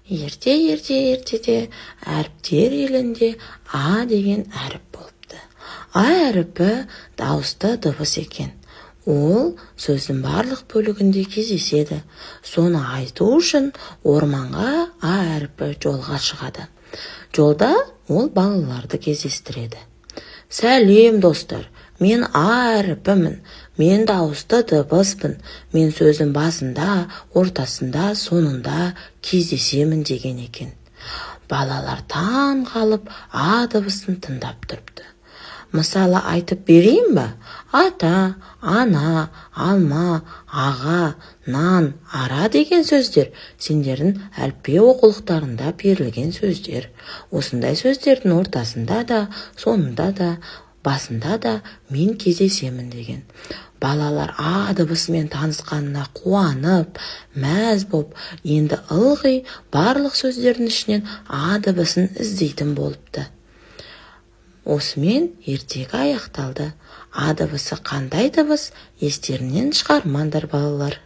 Ертеде әріптер елінде А деген әріп болыпты. А әріпі дауысты дыбыс екен. Ол сөздің барлық бөлігінде кездеседі. Соны айту үшін орманға А әріпі жолға шығады. Жолда ол балаларды кездестіреді. Сәлем достар, мен А әріпімін. Мен дауысты дыбыспын. Мен сөздің басында, ортасында, соңында кездесемін деген екен. Балалар таң қалып А дыбысын тыңдап тұрыпты. Мысалы айтып берейін ба? Ата, ана, алма, аға, нан, ара деген сөздер сендердің әліппе оқулықтарында берілген сөздер. Осындай сөздердің ортасында да, соңында да, басында да мен кездесемін деген. Балалар А дыбысымен танысқанына қуанып, мәз боп, енді ылғи барлық сөздердің ішінен А дыбысын іздейтін болыпты. Осымен ертегі аяқталды. А дыбысы қандай дыбыс? Естерінен шығармаңдар балалар.